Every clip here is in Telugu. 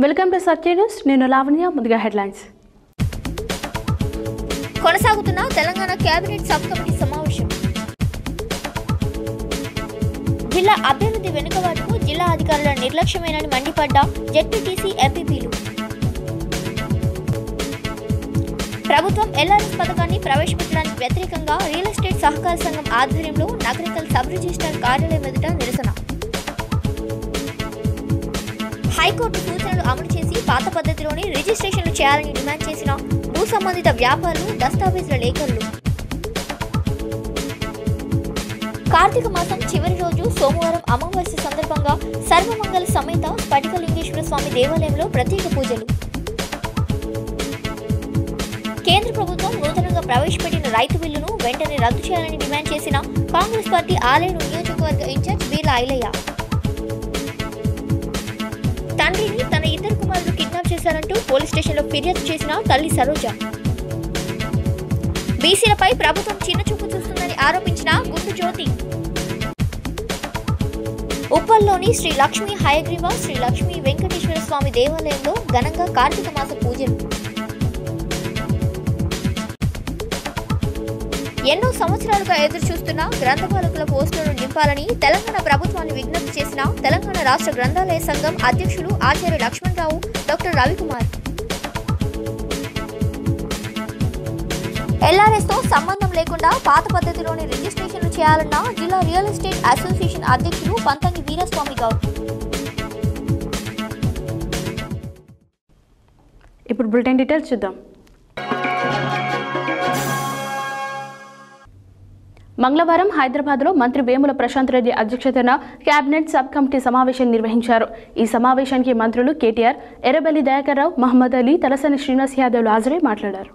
Welcome to Satya news. నేను లావణ్య. ముందుగా హెడ్లైన్స్. కొనసాగుతున్న తెలంగాణ కేబినెట్ సబ్ కమిటీ సమావేశం. జిల్లా అభివృద్ధి వెనుకబాటుకు జిల్లా అధికారుల నిర్లక్ష్యమేనని మండిపడ్డ జెడ్పీటీసీ ఎంపీపీలు. ప్రభుత్వం ఎల్ఆర్ఎస్ పథకాన్ని ప్రవేశపెట్టడానికి వ్యతిరేకంగా రియల్ ఎస్టేట్ సహకార సంఘం ఆధ్వర్యంలో నగరికల్ సబ్ రిజిస్ట్రార్ కార్యాలయం ఎదుట నిరసన. హైకోర్టు సూచనలు అమలు చేసి పాత పద్ధతిలోనే రిజిస్ట్రేషన్లు చేయాలని డిమాండ్ చేసిన భూ సంబంధిత వ్యాపారులు, దస్తావేజుల లేఖలు. కార్తీక మాసం చివరి రోజు సోమవారం అమావాస్య సందర్భంగా సర్వమంగళ సమేత స్ఫటికలింగేశ్వర స్వామి దేవాలయంలో ప్రత్యేక పూజలు. కేంద్ర ప్రభుత్వం నూతనంగా ప్రవేశపెట్టిన రైతు బిల్లును వెంటనే రద్దు చేయాలని డిమాండ్ చేసిన కాంగ్రెస్ పార్టీ ఆలేరు నియోజకవర్గ ఇన్ఛార్జ్ బీర్లా ఐలయ్య. తండ్రిని తన ఇద్దరు కుమారులు కిడ్నాప్ చేశారంటూ పోలీస్ స్టేషన్లో ఫిర్యాదు చేసిన తల్లి సరోజ. బీసీలపై ప్రభుత్వం చిన్నచూపు చూస్తుందని ఆరోపించిన గుండు జ్యోతి. ఉప్పల్లోని శ్రీ లక్ష్మీ హయగ్రీవ శ్రీ లక్ష్మీ వెంకటేశ్వర స్వామి దేవాలయంలో ఘనంగా కార్తీక మాస పూజలు. ఎన్నో సంవత్సరాలుగా ఎదురు చూస్తున్న గ్రంథపాలకుల పోస్టులను నింపాలని తెలంగాణ ప్రభుత్వాన్ని విజ్ఞప్తి చేసిన తెలంగాణ రాష్ట్ర గ్రంథాలయ సంఘం అధ్యక్షులు ఆచార్య లక్ష్మణరావు, డాక్టర్ రవికుమార్. ఎల్ఆర్ఎస్ తో సంబంధం లేకుండా పాత పద్ధతిలోని రిజిస్ట్రేషన్లు చేయాలన్న జిల్లా రియల్ ఎస్టేట్ అసోసియేషన్ అధ్యక్షులు పంతంగి వీరస్వామి గౌడ్. ఇప్పుడు బులెటిన్ డీటెయిల్స్ చూద్దాం. మంగళవారం హైదరాబాద్లో మంత్రి వేముల ప్రశాంత్ రెడ్డి అధ్యక్షతన కేబినెట్ సబ్ కమిటీ సమావేశం నిర్వహించారు. ఈ సమావేశానికి మంత్రులు కేటీఆర్, ఎర్రబెల్లి దయాకర్ రావు, మహమ్మద్ అలీ, తలసాని శ్రీనివాస్ యాదవ్లు హాజరై మాట్లాడారు.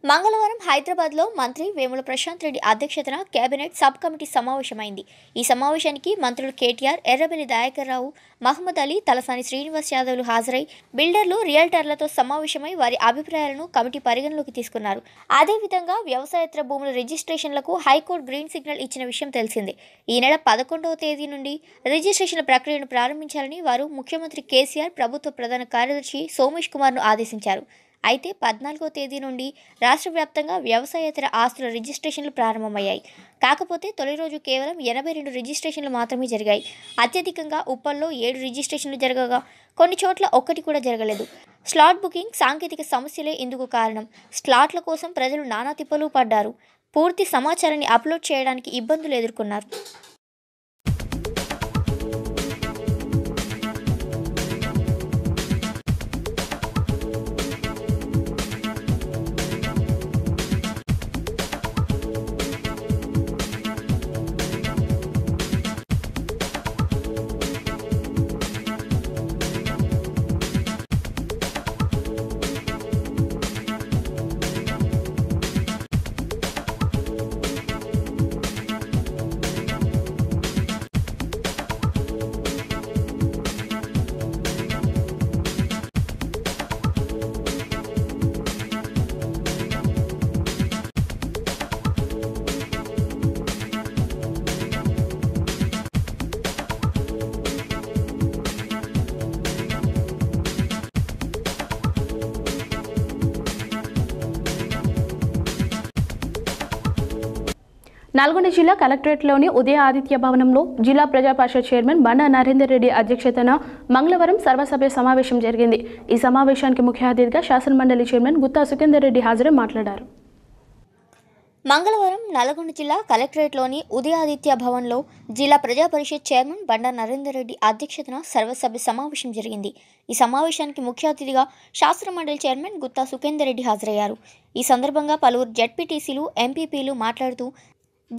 మంగళవారం హైదరాబాద్లో మంత్రి వేముల ప్రశాంత్ రెడ్డి అధ్యక్షతన కేబినెట్ సబ్ కమిటీ సమావేశమైంది. ఈ సమావేశానికి మంత్రులు కేటీఆర్, ఎర్రబెల్లి దయాకర్ రావు, మహమ్మద్ అలీ, తలసాని శ్రీనివాస్ యాదవ్లు హాజరై బిల్డర్లు, రియల్టర్లతో సమావేశమై వారి అభిప్రాయాలను కమిటీ పరిగణలోకి తీసుకున్నారు. అదేవిధంగా వ్యవసాయేతర భూముల రిజిస్ట్రేషన్లకు హైకోర్టు గ్రీన్ సిగ్నల్ ఇచ్చిన విషయం తెలిసిందే. ఈ నెల 11వ తేదీ నుండి రిజిస్ట్రేషన్ల ప్రక్రియను ప్రారంభించాలని వారు ముఖ్యమంత్రి కేసీఆర్, ప్రభుత్వ ప్రధాన కార్యదర్శి సోమేష్ కుమార్ను ఆదేశించారు. అయితే 14వ తేదీ నుండి రాష్ట్ర వ్యాప్తంగా వ్యవసాయేతర ఆస్తుల రిజిస్ట్రేషన్లు ప్రారంభమయ్యాయి. కాకపోతే తొలి రోజు కేవలం 82 రిజిస్ట్రేషన్లు మాత్రమే జరిగాయి. అత్యధికంగా ఉప్పల్లో 7 రిజిస్ట్రేషన్లు జరగగా కొన్ని చోట్ల ఒక్కటి కూడా జరగలేదు. స్లాట్ బుకింగ్ సాంకేతిక సమస్యలే ఇందుకు కారణం. స్లాట్ల కోసం ప్రజలు నానా తిప్పలు పడ్డారు. పూర్తి సమాచారాన్ని అప్లోడ్ చేయడానికి ఇబ్బందులు ఎదుర్కొన్నారు. నల్గొండ జిల్లా కలెక్టరేట్లోని ఉదయ ఆదిత్య భవనంలో జిల్లా ప్రజా పరిషత్ చైర్మన్ బండా నరేందర్ రెడ్డి అధ్యక్షతన మంగళవారం సర్వసభ్య సమావేశం జరిగింది. ఈ సమావేశానికి ముఖ్య అతిథిగా శాసనమండలి చైర్మన్ గుత్తా సుఖేందర్ రెడ్డి హాజరై మాట్లాడారు. మంగళవారం నల్గొండ జిల్లా కలెక్టరేట్లోని ఉదయాదిత్య భవన్లో జిల్లా ప్రజా పరిషత్ చైర్మన్ బండా నరేందర్ రెడ్డి అధ్యక్షతన సర్వసభ్య సమావేశం జరిగింది. ఈ సమావేశానికి ముఖ్య అతిథిగా శాసనమండలి చైర్మన్ గుత్తా సుఖేందర్ రెడ్డి హాజరయ్యారు. ఈ సందర్భంగా పలువురు జెడ్పీటీసీలు, ఎంపీపీలు మాట్లాడుతూ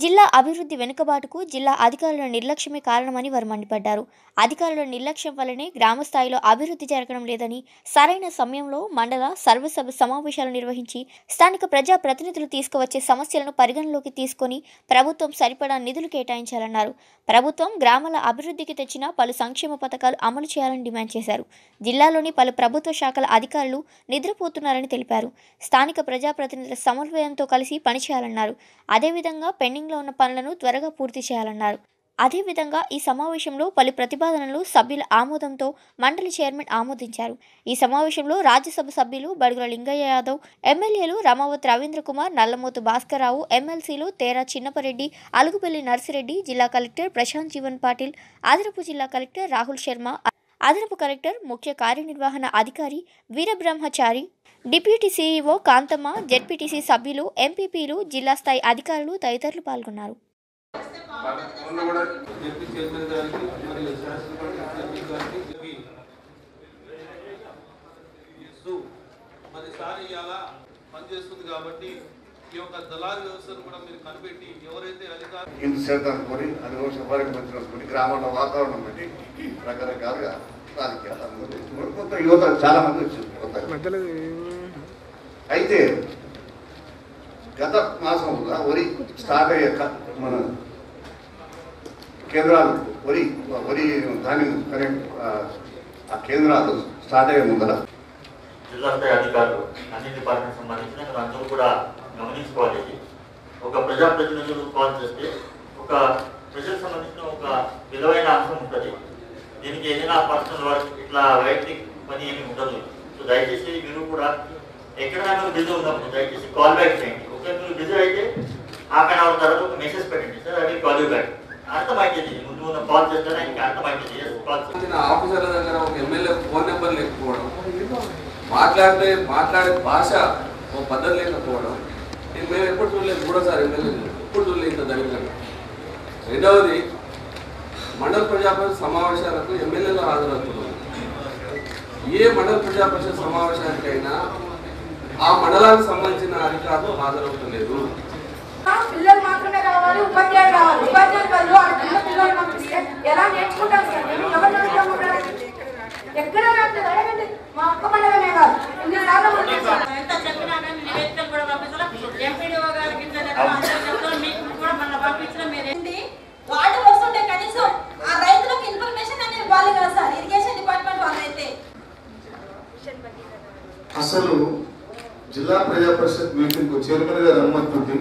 జిల్లా అభివృద్ధి వెనుకబాటుకు జిల్లా అధికారుల నిర్లక్ష్యమే కారణమని వారు మండిపడ్డారు. అధికారుల నిర్లక్ష్యం వల్లనే గ్రామ స్థాయిలో అభివృద్ధి జరగడం లేదని, సరైన సమయంలో మండల సర్వసభ సమావేశాలు నిర్వహించి స్థానిక ప్రజా ప్రతినిధులు తీసుకువచ్చే సమస్యలను పరిగణలోకి తీసుకొని ప్రభుత్వం సరిపడా నిధులు కేటాయించాలన్నారు. ప్రభుత్వం గ్రామాల అభివృద్ధికి తెచ్చిన పలు సంక్షేమ పథకాలు అమలు చేయాలని డిమాండ్ చేశారు. జిల్లాలోని పలు ప్రభుత్వ శాఖల అధికారులు నిద్రపోతున్నారని తెలిపారు. స్థానిక ప్రజాప్రతినిధుల సమన్వయంతో కలిసి పనిచేయాలన్నారు. అదేవిధంగా పెండింగ్లో ఉన్న పనులను త్వరగా పూర్తి చేయాలన్నారు. అదేవిధంగా ఈ సమావేశంలో పలు ప్రతిపాదనలు సభ్యుల ఆమోదంతో మండలి చైర్మన్ ఆమోదించారు. ఈ సమావేశంలో రాజ్యసభ సభ్యులు బడుగుల లింగయ్య యాదవ్, ఎమ్మెల్యేలు రమావత్ రవీంద్ర కుమార్, నల్లమోతు భాస్కర్రావు, ఎమ్మెల్సీలు తేరా చిన్నపరెడ్డి, అలుగుపల్లి నర్సిరెడ్డి, జిల్లా కలెక్టర్ ప్రశాంత్ జీవన్ పాటిల్, అదనపు జిల్లా కలెక్టర్ రాహుల్ శర్మ, అదనపు కలెక్టర్ ముఖ్య కార్యనిర్వహణ అధికారి Veerabrahmachari, deputy CEO Kanthamma, ZPTC సభ్యులు, ఎంపీపీలు, జిల్లా స్థాయి అధికారులు తదితరులు పాల్గొన్నారు. ఇంతసేపు అనుకొని అనుభవం సఫారికి పంచుకొని గ్రామాల్లో వాతావరణం పెట్టి రకరకాలుగా రాజకీయాలు కొంత యువత చాలా మంది వచ్చింది. అయితే గత మాసంలో వరి స్టార్ట్ అయ్యాక మన కేంద్రాలు వరి ధాన్యం ఆ కేంద్రాలు స్టార్ట్ అయ్యే ముందర జిల్లా స్థాయి అధికారులు అన్ని డిపార్ట్మెంట్ సంబంధించిన అందరూ కూడా గమనించుకోవాలి. ఒక ప్రజాప్రతినిధులు కాల్ చేస్తే ఒక ప్రజలకు సంబంధించిన ఒక విలువైన అంశం ఉంటుంది. దీనికి ఏదైనా పర్సనల్ వర్క్ ఇట్లా వైయక్తిక పని ఏమి ఉండదు. సో దయచేసి మీరు కూడా ఎక్కడైనా బిజీ ఉన్నప్పుడు దయచేసి కాల్ బ్యాక్ చేయండి. ఒకవేళ మీరు బిజీ అయితే హాఫ్ అన్ అవర్ తర్వాత ఒక మెసేజ్ పెట్టండి, సార్ అది కాల్ బ్యాక్. అర్థమైతుంది, ముందు కాల్ చేస్తారా ఇంకా అర్థమైతుంది. ఆఫీసర్ల దగ్గర ఒక ఎమ్మెల్యే ఫోన్ నెంబర్ లేకపోవడం, మాట్లాడే భాష ఒక పద్ధతి లేకపోవడం, మేము ఎప్పుడు చూడలేదు కూడా సార్ ఎమ్మెల్యే ఎప్పుడు చూడలేదు ఇంత దళితంగా. రెండవది మండల ప్రజాపరిషత్ సమావేశాలకు ఎమ్మెల్యేలు హాజరవుతున్నారు. ఏ మండల ప్రజాపరిషత్ సమావేశానికైనా ఆ మండలానికి సంబంధించిన అధికారులు హాజరవుతలేదు. పిల్లలు మాత్రమే రావాలి, ఉపాధ్యాయులు రావాలి. ఉపాధ్యాయులు బదులు ఆ చిన్న పిల్లలు పంపిస్తే ఎలా నేర్చుకుంటారు సార్? మేము ఎవరు నేర్చుకుంటాం? ఎక్కడ అడగండి, మా ఒక్క మండలమే కాదు ఎంత చెప్పినా కానీ నివేదికలు కూడా పంపించాలి. ఎంపీడీఓ గారికి మీకు కూడా మన పంపించడం మీరేంటి వాటర్ వస్తుంటే కనీసం ఆ రైతులకు ఇన్ఫర్మేషన్ అనేది ఇవ్వాలి కదా సార్, ఇరిగేషన్ డిపార్ట్మెంట్ వాళ్ళైతే. అసలు జిల్లా ప్రజా పరిషత్ మీటింగ్ చైర్మన్ గారు అనుమతి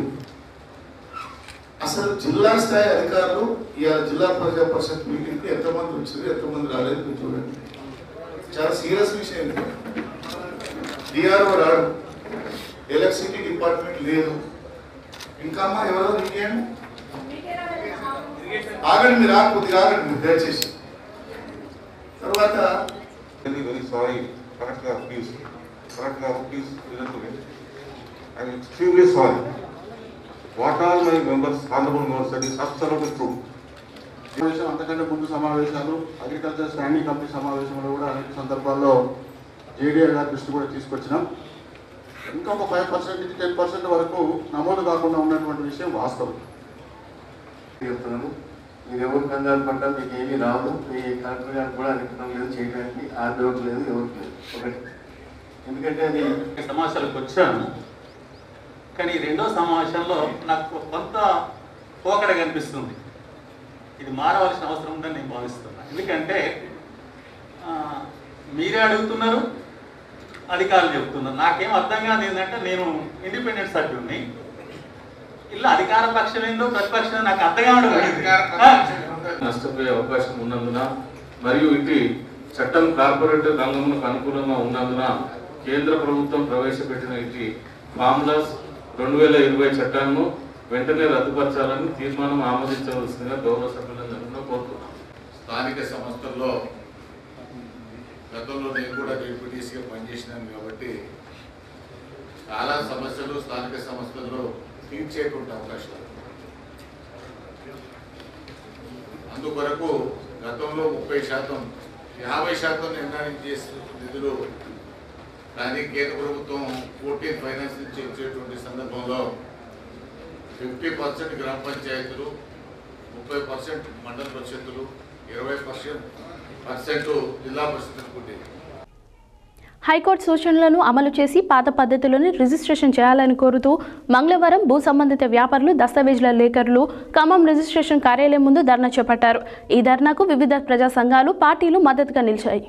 అసలు జిల్లా స్థాయి అధికారులు ఇవాళ జిల్లా ప్రజా పరిషత్ మీటింగ్ కి ఎంతమంది వచ్చారు, ఎంతమంది రాలేదు మీరు చూడండి. చాలా సీరియస్ విషయం. డిఆర్ఓ రాడు, ఎలక్ట్రిసిటీ డిపార్ట్మెంట్ లేదు, ఇంకా ఎవరో నీకేండి ఆగండి, మీరు కొద్దిగా ఆగండి, మీరు దయచేసి. తర్వాత very sorry, correct please listen to me. I am extremely sorry. What all my members, honorable members said is absolutely true. అంతకంటే ముందు సమావేశాలు అగ్రికల్చర్ స్టాండింగ్ కమిటీ సమావేశంలో కూడా అనేక సందర్భాల్లో జేడీఆర్ గారి దృష్టి కూడా తీసుకొచ్చినాం. ఇంకా ఒక 5% నుంచి 10% వరకు నమోదు కాకుండా ఉన్నటువంటి విషయం వాస్తవం. చెప్తున్నాను, మీరు ఎవరు కంగారు పడ్డా మీకు ఏమీ రాదు. మీ కలెక్టర్ గారికి కూడా అధికారం లేదు, చేయడానికి ఆర్డర్ లేదు, ఎవరికి లేదు. ఒకటి ఎందుకంటే అది సమావేశాలకు వచ్చాను, కానీ రెండో సమావేశంలో నాకు కొంత పోకడ కనిపిస్తుంది. ఇది మారవలసిన అవసరం ఉందని నేను భావిస్తున్నాను. ఎందుకంటే మీరే అడుగుతున్నారు, అధికారులు చెప్తున్నారు. నాకేం అర్థం కాదు ఏంటంటే నేను ఇండిపెండెంట్ సభ్యుడిని, ఇలా అధికార పక్షం ఏందో ప్రతిపక్షం నాకు అర్థం కావడం నష్టపోయే అవకాశం ఉన్నందున మరియు ఇది చట్టం కార్పొరేట్ రంగమునకు అనుకూలంగా ఉన్నందున కేంద్ర ప్రభుత్వం ప్రవేశపెట్టిన ఇది ఫార్ములాస్ 2020 చట్టాలను వెంటనే రద్దుపరచాలని తీర్మానం ఆమోదించవలసిందిగా గౌరవ సభ్యులందరూ కోరుతున్నాం. స్థానిక సంస్థల్లో గతంలో నేను కూడా డిప్యూటీసీగా పనిచేసినాను కాబట్టి చాలా సమస్యలు స్థానిక సంస్థల్లో తీర్చేటువంటి అవకాశాలు. అందుకొరకు గతంలో 30%, 50% నిర్ణయం చేసిన నిధులు కానీ కేంద్ర ప్రభుత్వం 14 ఫైనాన్స్ నుంచి ఇచ్చేటువంటి సందర్భంలో 50% గ్రామ పంచాయతీలు, 30% మండల పరిషత్తులు, 20% జిల్లా పరిషత్తులకు ఉండేది. హైకోర్టు సూచనలను అమలు చేసి పాత పద్ధతిలోనే రిజిస్ట్రేషన్ చేయాలని కోరుతూ మంగళవారం భూ సంబంధిత వ్యాపారులు, దస్తావేజుల లేఖరులు ఖమ్మం రిజిస్ట్రేషన్ కార్యాలయం ముందు ధర్నా చేపట్టారు. ఈ ధర్నాకు వివిధ ప్రజా సంఘాలు, పార్టీలు మద్దతుగా నిలిచాయి.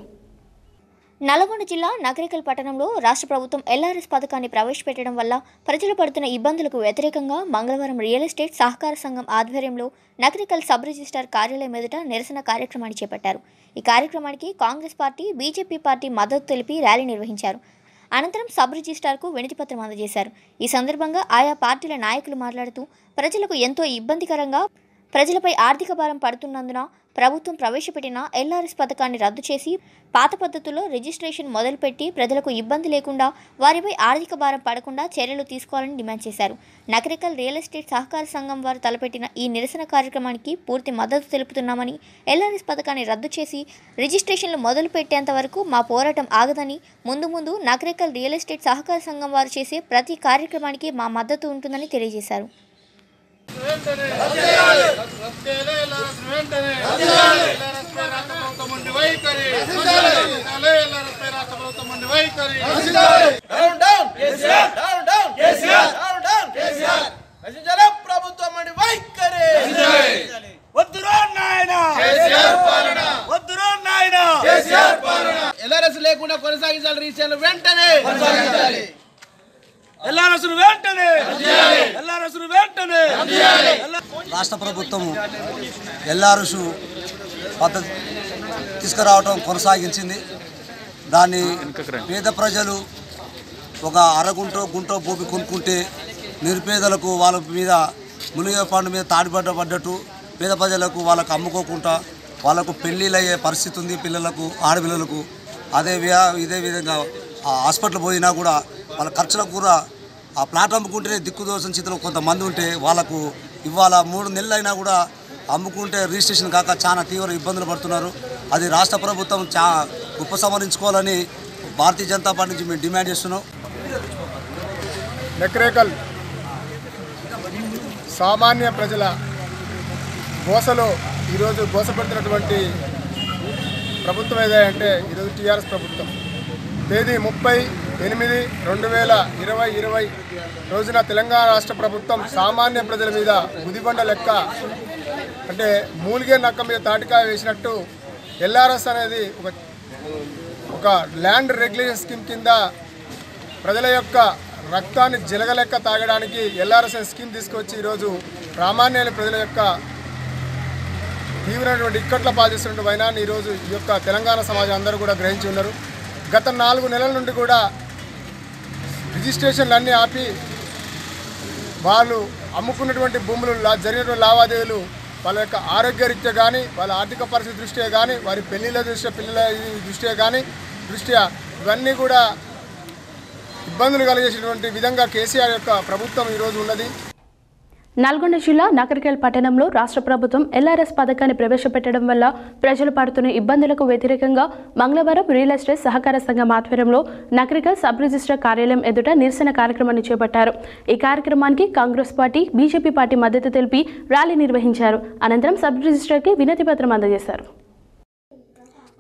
నల్గొండ జిల్లా నగరికల్ పట్టణంలో రాష్ట్ర ప్రభుత్వం ఎల్ఆర్ఎస్ పథకాన్ని ప్రవేశపెట్టడం వల్ల ప్రజలు పడుతున్న ఇబ్బందులకు వ్యతిరేకంగా మంగళవారం రియల్ ఎస్టేట్ సహకార సంఘం ఆధ్వర్యంలో నగరికల్ సబ్ రిజిస్ట్రార్ కార్యాలయం ఎదుట నిరసన కార్యక్రమాన్ని చేపట్టారు. ఈ కార్యక్రమానికి కాంగ్రెస్ పార్టీ, బీజేపీ పార్టీ మద్దతు తెలిపి ర్యాలీ నిర్వహించారు. అనంతరం సబ్ రిజిస్ట్రార్కు వినతిపత్రం అందజేశారు. ఈ సందర్భంగా ఆయా పార్టీల నాయకులు మాట్లాడుతూ ప్రజలకు ఎంతో ఇబ్బందికరంగా ప్రజలపై ఆర్థిక భారం పడుతున్నందున ప్రభుత్వం ప్రవేశపెట్టిన ఎల్ఆర్ఎస్ పథకాన్ని రద్దు చేసి పాత పద్ధతుల్లో రిజిస్ట్రేషన్ మొదలుపెట్టి ప్రజలకు ఇబ్బంది లేకుండా వారిపై ఆర్థిక భారం పడకుండా చర్యలు తీసుకోవాలని డిమాండ్ చేశారు. నగరికల్ రియల్ ఎస్టేట్ సహకార సంఘం వారు తలపెట్టిన ఈ నిరసన కార్యక్రమానికి పూర్తి మద్దతు తెలుపుతున్నామని, ఎల్ఆర్ఎస్ పథకాన్ని రద్దు చేసి రిజిస్ట్రేషన్లు మొదలు పెట్టేంత వరకు మా పోరాటం ఆగదని, ముందు నగరికల్ రియల్ ఎస్టేట్ సహకార సంఘం వారు చేసే ప్రతి కార్యక్రమానికి మా మద్దతు ఉంటుందని తెలియజేశారు. ఎల్ఆర్ఎస్ లేకుండా కొనసాగించాలి. రీసేల్ వెంటనే రాష్ట్ర ప్రభుత్వం ఎల్ఆర్ఎస్ పద్ధతి తీసుకురావటం కొనసాగించింది. దాన్ని పేద ప్రజలు ఒక గుంటో భూమి కొనుక్కుంటే నిరుపేదలకు వాళ్ళ మీద మునిగే పండు మీద పడ్డట్టు పేద ప్రజలకు వాళ్ళకు అమ్ముకోకుండా వాళ్ళకు పెళ్ళిళ్ళు అయ్యే పరిస్థితి ఉంది. పిల్లలకు, ఆడపిల్లలకు ఇదే విధంగా హాస్పిటల్ పోయినా కూడా వాళ్ళ ఖర్చులకు కూడా ఆ ప్లాట్ అమ్ముకుంటేనే దిక్కుదోసిన స్థితిలో కొంతమంది ఉంటే వాళ్ళకు ఇవాళ 3 నెలలు అయినా కూడా అమ్ముకుంటే రిజిస్ట్రేషన్ కాక చాలా తీవ్ర ఇబ్బందులు పడుతున్నారు. అది రాష్ట్ర ప్రభుత్వం ఉపసంహరించుకోవాలని భారతీయ జనతా పార్టీ నుంచి మేము డిమాండ్ చేస్తున్నాం. నగరికల్ సామాన్య ప్రజల గోసలో ఈరోజు గోసపడుతున్నటువంటి ప్రభుత్వం ఏదంటే ఈరోజు టీఆర్ఎస్ ప్రభుత్వం. తేదీ 30/8/2020 రోజున తెలంగాణ రాష్ట్ర ప్రభుత్వం సామాన్య ప్రజల మీద గుదిబండ లెక్క అంటే మూలిగే నక్క మీద తాటికాయ వేసినట్టు ఎల్ఆర్ఎస్ అనేది ఒక ల్యాండ్ రెగ్యులేషన్ స్కీమ్ కింద ప్రజల యొక్క రక్తాన్ని జలగలెక్క తాగడానికి ఎల్ఆర్ఎస్ స్కీమ్ తీసుకొచ్చి ఈరోజు సామాన్యుల ప్రజల యొక్క తీవ్రమైనటువంటి ఇక్కట్ల పాల్చేస్తున్న వైనాన్ని ఈరోజు ఈ యొక్క తెలంగాణ సమాజం అందరూ కూడా గ్రహించి ఉన్నారు. గత 4 నెలల నుండి కూడా రిజిస్ట్రేషన్లు అన్నీ ఆపి వాళ్ళు అమ్ముకున్నటువంటి భూములు జరిగినటువంటి లావాదేవీలు వాళ్ళ యొక్క ఆరోగ్యరీత్యా కానీ, వాళ్ళ ఆర్థిక పరిస్థితి దృష్ట్యా కానీ, వారి పిల్లల దృష్ట్యా కానీ ఇవన్నీ కూడా ఇబ్బందులు కలిగేసినటువంటి విధంగా కేసీఆర్ యొక్క ప్రభుత్వం ఈరోజు ఉన్నది. నల్గొండ జిల్లా నగరికల్ పట్టణంలో రాష్ట్ర ప్రభుత్వం ఎల్ఆర్ఎస్ పథకాన్ని ప్రవేశపెట్టడం వల్ల ప్రజలు పడుతున్న ఇబ్బందులకు వ్యతిరేకంగా మంగళవారం రియల్ ఎస్టేట్ సహకార సంఘం ఆధ్వర్యంలో నగరికల్ సబ్ రిజిస్ట్రార్ కార్యాలయం ఎదుట నిరసన కార్యక్రమాన్ని చేపట్టారు. ఈ కార్యక్రమానికి కాంగ్రెస్ పార్టీ, బీజేపీ పార్టీ మద్దతు తెలిపి ర్యాలీ నిర్వహించారు. అనంతరం సబ్ రిజిస్ట్రార్కి వినతి పత్రం అందజేశారు.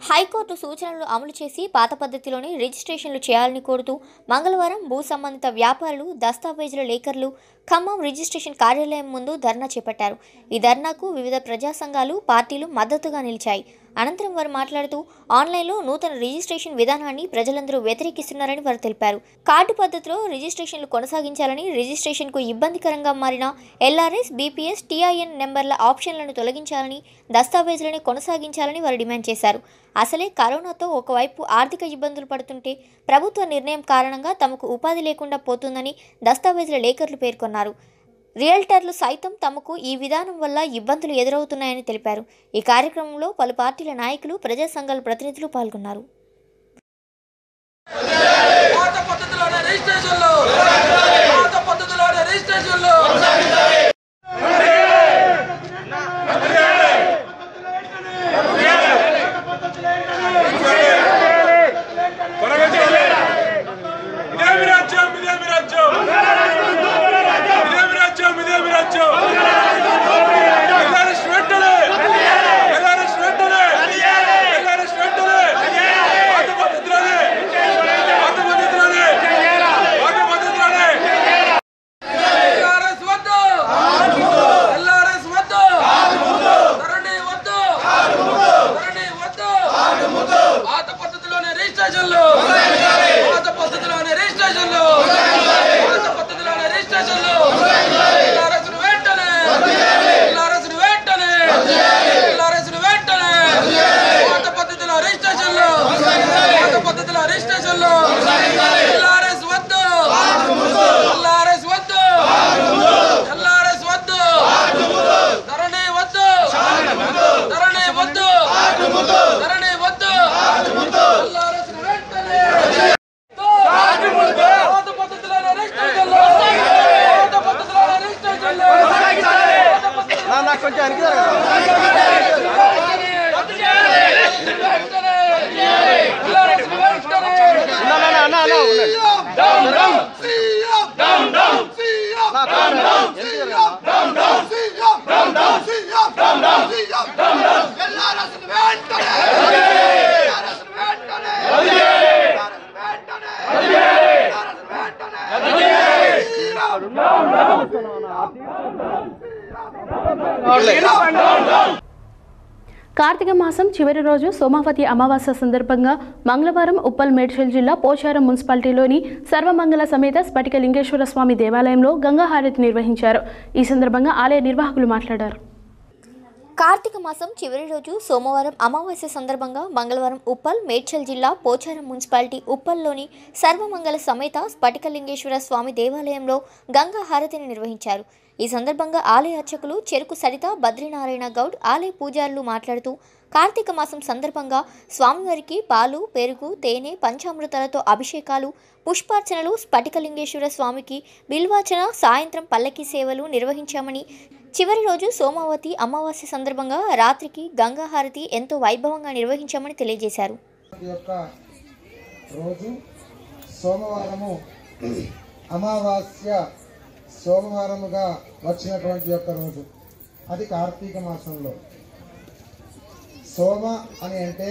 హైకోర్టు సూచనలు అమలు చేసి పాత పద్ధతిలోనే రిజిస్ట్రేషన్లు చేయాలని కోరుతూ మంగళవారం భూ సంబంధిత వ్యాపారులు, దస్తావేజుల లేఖర్లు ఖమ్మం రిజిస్ట్రేషన్ కార్యాలయం ముందు ధర్నా చేపట్టారు. ఈ ధర్నాకు వివిధ ప్రజా సంఘాలు, పార్టీలు మద్దతుగా నిలిచాయి. అనంతరం వారు మాట్లాడుతూ ఆన్లైన్లో నూతన రిజిస్ట్రేషన్ విధానాన్ని ప్రజలందరూ వ్యతిరేకిస్తున్నారని వారు తెలిపారు. కార్డు పద్ధతిలో రిజిస్ట్రేషన్లు కొనసాగించాలని, రిజిస్ట్రేషన్కు ఇబ్బందికరంగా మారిన ఎల్ఆర్ఎస్, బీపీఎస్, టీఐఎన్ నెంబర్ల ఆప్షన్లను తొలగించాలని, దస్తావేజులను కొనసాగించాలని వారు డిమాండ్ చేశారు. అసలే కరోనాతో ఒకవైపు ఆర్థిక ఇబ్బందులు పడుతుంటే ప్రభుత్వ నిర్ణయం కారణంగా తమకు ఉపాధి లేకుండా పోతుందని దస్తావేజుల లేఖర్లు పేర్కొన్నారు. రియల్టర్లు సైతం తమకు ఈ విధానం వల్ల ఇబ్బందులు ఎదురవుతున్నాయని తెలిపారు. ఈ కార్యక్రమంలో పలు పార్టీల నాయకులు, ప్రజా సంఘాల ప్రతినిధులు పాల్గొన్నారు. కార్తీక మాసం చివరి రోజు సోమావతి అమావాస్య సందర్భంగా మంగళవారం ఉప్పల్ మేడ్చల్ జిల్లా పోచారం మున్సిపాలిటీలోని సర్వమంగళ సమేత స్ఫటిక లింగేశ్వర స్వామి దేవాలయంలో గంగా హారతి నిర్వహించారు. ఈ సందర్భంగా ఆలయ నిర్వాహకులు మాట్లాడారు. కార్తీక మాసం చివరి రోజు సోమవారం అమావాస్య సందర్భంగా మంగళవారం ఉప్పల్ మేడ్చల్ జిల్లా పోచారం మున్సిపాలిటీ ఉప్పల్లోని సర్వమంగళ సమేత స్ఫటికలింగేశ్వర స్వామి దేవాలయంలో గంగా హారతిని నిర్వహించారు. ఈ సందర్భంగా ఆలయ అర్చకులు చెరుకు సరిత బద్రీనారాయణ గౌడ్ ఆలయ పూజారులు మాట్లాడుతూ కార్తీక మాసం సందర్భంగా స్వామివారికి పాలు, పెరుగు, తేనె, పంచామృతాలతో అభిషేకాలు, పుష్పార్చనలు, స్ఫటికలింగేశ్వర స్వామికి బిల్వార్చన, సాయంత్రం పల్లకి సేవలు నిర్వహించామని, చివరి రోజు సోమావతి అమావాస్య సందర్భంగా రాత్రికి గంగా హారతి ఎంతో వైభవంగా నిర్వహించామని తెలియజేశారు. అమావాస్య సోమవారముగా వచ్చినటువంటి యొక్క రోజు అది కార్తీక మాసంలో. సోమ అని అంటే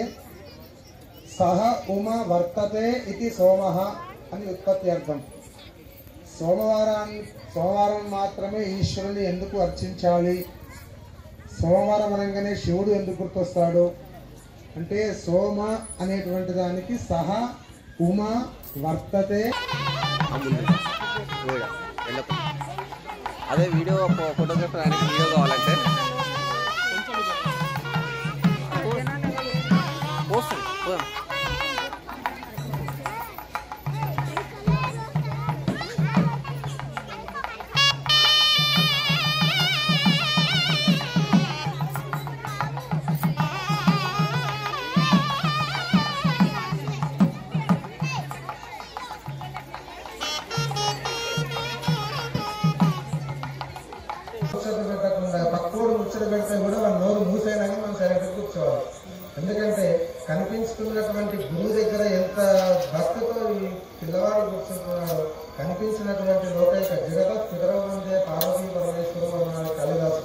సహ ఉమ వర్తతే ఇది సోమ అని ఉత్పత్తి అర్థం. సోమవారం మాత్రమే ఈశ్వరుని ఎందుకు అర్చించాలి, సోమవారం అనగానే శివుడు ఎందుకు గుర్తొస్తాడు అంటే సోమ అనేటువంటి దానికి సహ ఉమ వర్తతే. అదే వీడియో ఫోటోగ్రాఫర్ ఆయనకి వీడియో కావాలంటే పక్కోడు ముచ్చట పెడితే కూడా మన నోరు మూసైనాక మనం సరిగ్గా కూర్చోవాలి. ఎందుకంటే కనిపించుకున్నటువంటి గురువు దగ్గర ఎంత భక్తితో ఈ పిల్లవాడు కూర్చుంటున్నాడో, కనిపించినటువంటి లోకైక జగత పితరవందే పార్వతీ పరమేశ్వరం అన్నాడు కాళిదాసు.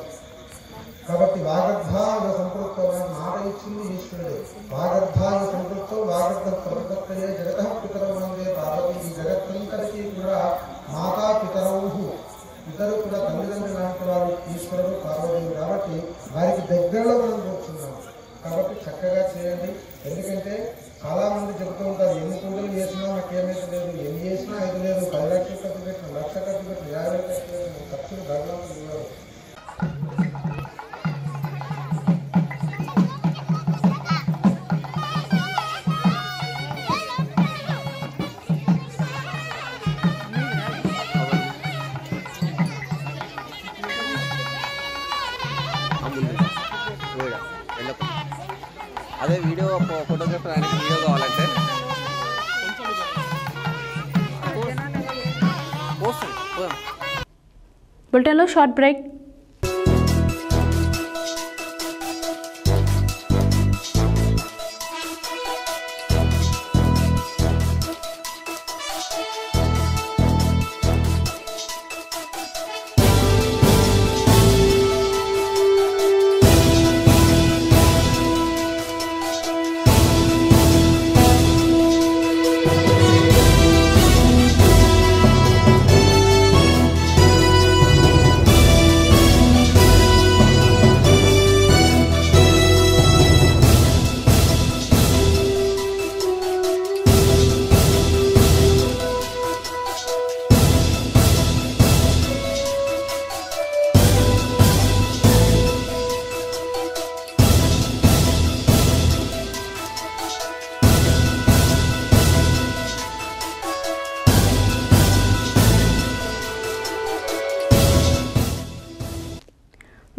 కాబట్టి వాగర్భాయ సంపృక్తో మాట ఇచ్చింది ఈశ్వరుడు. వాగర్భాయ సంపృక్తో వాగర్భ ప్రతిపత్తయే జగత పితరవందే పార్వతీ. ఈ జగత్తంతటికీ కూడా మాతా పితరవు, ఇద్దరు కూడా తల్లిదండ్రులు లాంటి వారు ఈశ్వరుడు పార్వతీ. కాబట్టి వారికి దగ్గరలో మనం కూర్చున్నాం. కాబట్టి చక్కగా చేయండి. ఎందుకంటే చాలామంది చెబుతూ ఉంటారు, ఎన్ని కుండలు చేసినా నాకేమైతే లేదు, ఎన్ని చేసినా ఇది లేదు, 10 లక్షలు ఖర్చు పెట్టిన, 1,00,000 ఖర్చు పెట్టిన, 50,000 ఖర్చు పెట్టిన, ఖర్చులు భగవంతులు ఉన్నారు. అదే వీడియో ఫోటోగ్రాఫర్ ఆయనకి వీడియో కావాలంటే బులెటిన్లో short break.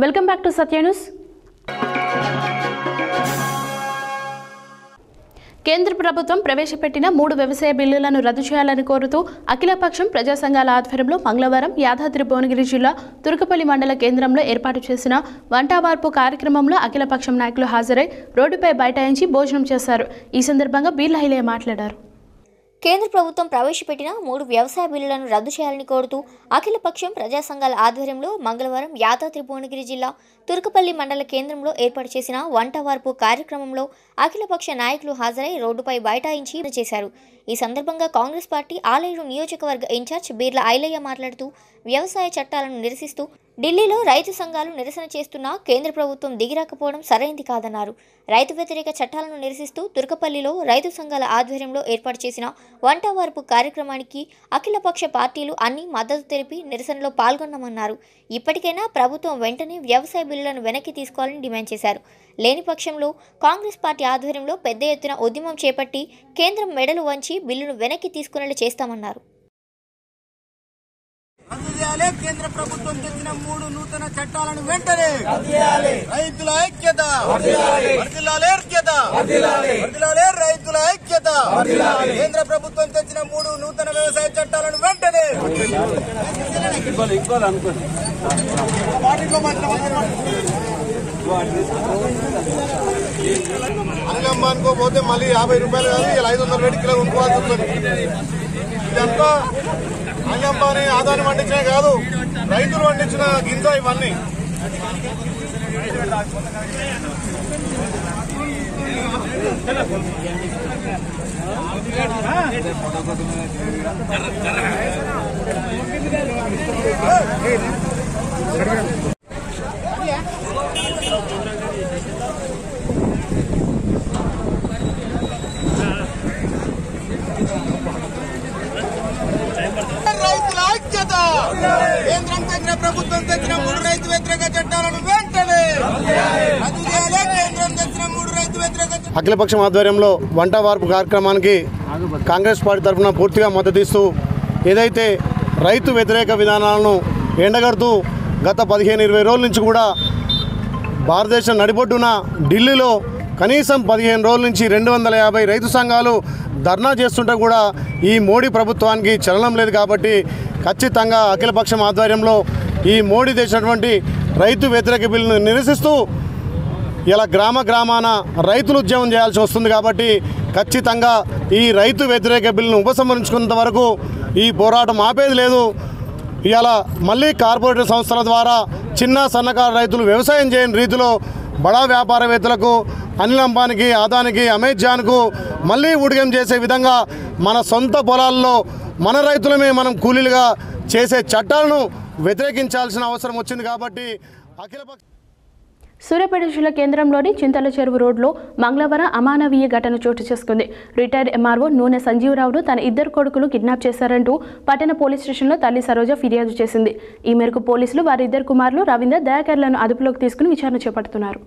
Welcome back to Satya news. కేంద్ర ప్రభుత్వం ప్రవేశపెట్టిన 3 వ్యవసాయ బిల్లులను రద్దు చేయాలని కోరుతూ అఖిలపక్షం ప్రజా సంఘాల ఆధ్వర్యంలో మంగళవారం యాదాద్రి భువనగిరి జిల్లా తుర్కపల్లి మండల కేంద్రంలో ఏర్పాటు చేసిన వంటవార్పు కార్యక్రమంలో అఖిలపక్షం నాయకులు హాజరై రోడ్డుపై బైఠాయించి భోజనం చేశారు. ఈ సందర్భంగా బీర్ల హైలయ్య మాట్లాడారు. కేంద్ర ప్రభుత్వం ప్రవేశపెట్టిన 3 వ్యవసాయ బిల్లులను రద్దు చేయాలని కోరుతూ అఖిలపక్షం ప్రజా సంఘాల ఆధ్వర్యంలో మంగళవారం యాదాద్రి భువనగిరి జిల్లా తుర్కపల్లి మండల కేంద్రంలో ఏర్పాటు చేసిన వంటవార్పు కార్యక్రమంలో అఖిలపక్ష నాయకులు హాజరై రోడ్డుపై బైఠాయించి చేశారు. ఈ సందర్భంగా కాంగ్రెస్ పార్టీ ఆలేరు నియోజకవర్గ ఇన్ఛార్జ్ బీర్ల ఐలయ్య మాట్లాడుతూ వ్యవసాయ చట్టాలను నిరసిస్తూ ఢిల్లీలో రైతు సంఘాలు నిరసన చేస్తున్నా కేంద్ర ప్రభుత్వం దిగిరాకపోవడం సరైంది కాదన్నారు. రైతు వ్యతిరేక చట్టాలను నిరసిస్తూ తుర్కపల్లిలో రైతు సంఘాల ఆధ్వర్యంలో ఏర్పాటు చేసిన వంటవార్పు కార్యక్రమానికి అఖిలపక్ష పార్టీలు అన్ని మద్దతు తెలిపి నిరసనలో పాల్గొన్నామన్నారు. ఇప్పటికైనా ప్రభుత్వం వెంటనే వ్యవసాయ బిల్లులను వెనక్కి తీసుకోవాలని డిమాండ్ చేశారు. లేని పక్షంలో కాంగ్రెస్ పార్టీ ఆధ్వర్యంలో పెద్ద ఎత్తున ఉద్యమం చేపట్టి కేంద్రం మెడలు వంచి బిల్లును వెనక్కి తీసుకునేలా చేస్తామన్నారు. కేంద్ర ప్రభుత్వం తెచ్చిన 3 నూతన చట్టాలను వెంటనే రైతుల ఐక్యత, రైతుల ఐక్యత. కేంద్ర ప్రభుత్వం తెచ్చిన 3 నూతన వ్యవసాయ చట్టాలను వెంటనే అన్నమ్మానుకో పోతే మళ్ళీ 50 రూపాయలు కాదు, 500 రేటు కిలో కొనుక్కోవాల్సి ఉంటుంది. ఇదంతా అన్నమ్మాని ఆదాని పండించినా కాదు, రైతులు పండించిన గింజ ఇవన్నీ. రైతుల ఐక్యత, కేంద్ర ప్రభుత్వం తెచ్చిన 3 రైతు వ్యతిరేక చట్టాలను వెంటనే రద్దు చేయాలి. కేంద్రం తెచ్చిన 3 రైతు వ్యతిరేక అఖిలపక్షం ఆధ్వర్యంలో వంట వార్పు కార్యక్రమానికి కాంగ్రెస్ పార్టీ తరఫున పూర్తిగా మద్దతు ఇస్తూ ఏదైతే రైతు వ్యతిరేక విధానాలను ఎండగడుతూ గత 15-20 రోజుల నుంచి కూడా భారతదేశం నడిబొడ్డున ఢిల్లీలో కనీసం 15 రోజుల నుంచి 250 రైతు సంఘాలు ధర్నా చేస్తుంటే కూడా ఈ మోడీ ప్రభుత్వానికి చలనం లేదు. కాబట్టి ఖచ్చితంగా అఖిలపక్షం ఆధ్వర్యంలో ఈ మోడీ తెచ్చినటువంటి రైతు వ్యతిరేక బిల్లును నిరసిస్తూ ఇలా గ్రామాన రైతులు ఉద్యమం చేయాల్సి వస్తుంది. కాబట్టి ఖచ్చితంగా ఈ రైతు వ్యతిరేక బిల్లును ఉపసంహరించుకున్నంత వరకు ఈ పోరాటం ఆపేది లేదు. ఇవాళ మళ్ళీ కార్పొరేట్ సంస్థల ద్వారా చిన్న సన్నకారు రైతులు వ్యవసాయం చేయని రీతిలో బడా వ్యాపారవేత్తలకు, అనిల్ అంబానీకి, అదానికి, అమెజాన్కు మళ్ళీ ఊడిగం చేసే విధంగా మన సొంత పొలాల్లో మన రైతులమే మనం కూలీలుగా చేసే చట్టాలను వ్యతిరేకించాల్సిన అవసరం వచ్చింది. కాబట్టి అఖిలపక్ష సూర్యాపేట జిల్లా కేంద్రంలోని చింతల చెరువు రోడ్లో మంగళవారం అమానవీయ ఘటన చోటు చేసుకుంది. రిటైర్డ్ ఎంఆర్ఓ నూనె సంజీవరావును తన 2 కొడుకులు కిడ్నాప్ చేశారంటూ పట్టణ పోలీస్ స్టేషన్లో తల్లి సరోజ ఫిర్యాదు చేసింది. ఈ మేరకు పోలీసులు వారి 2 కుమారులు రవీందర్, దయాకర్లను అదుపులోకి తీసుకుని విచారణ చేపడుతున్నారు.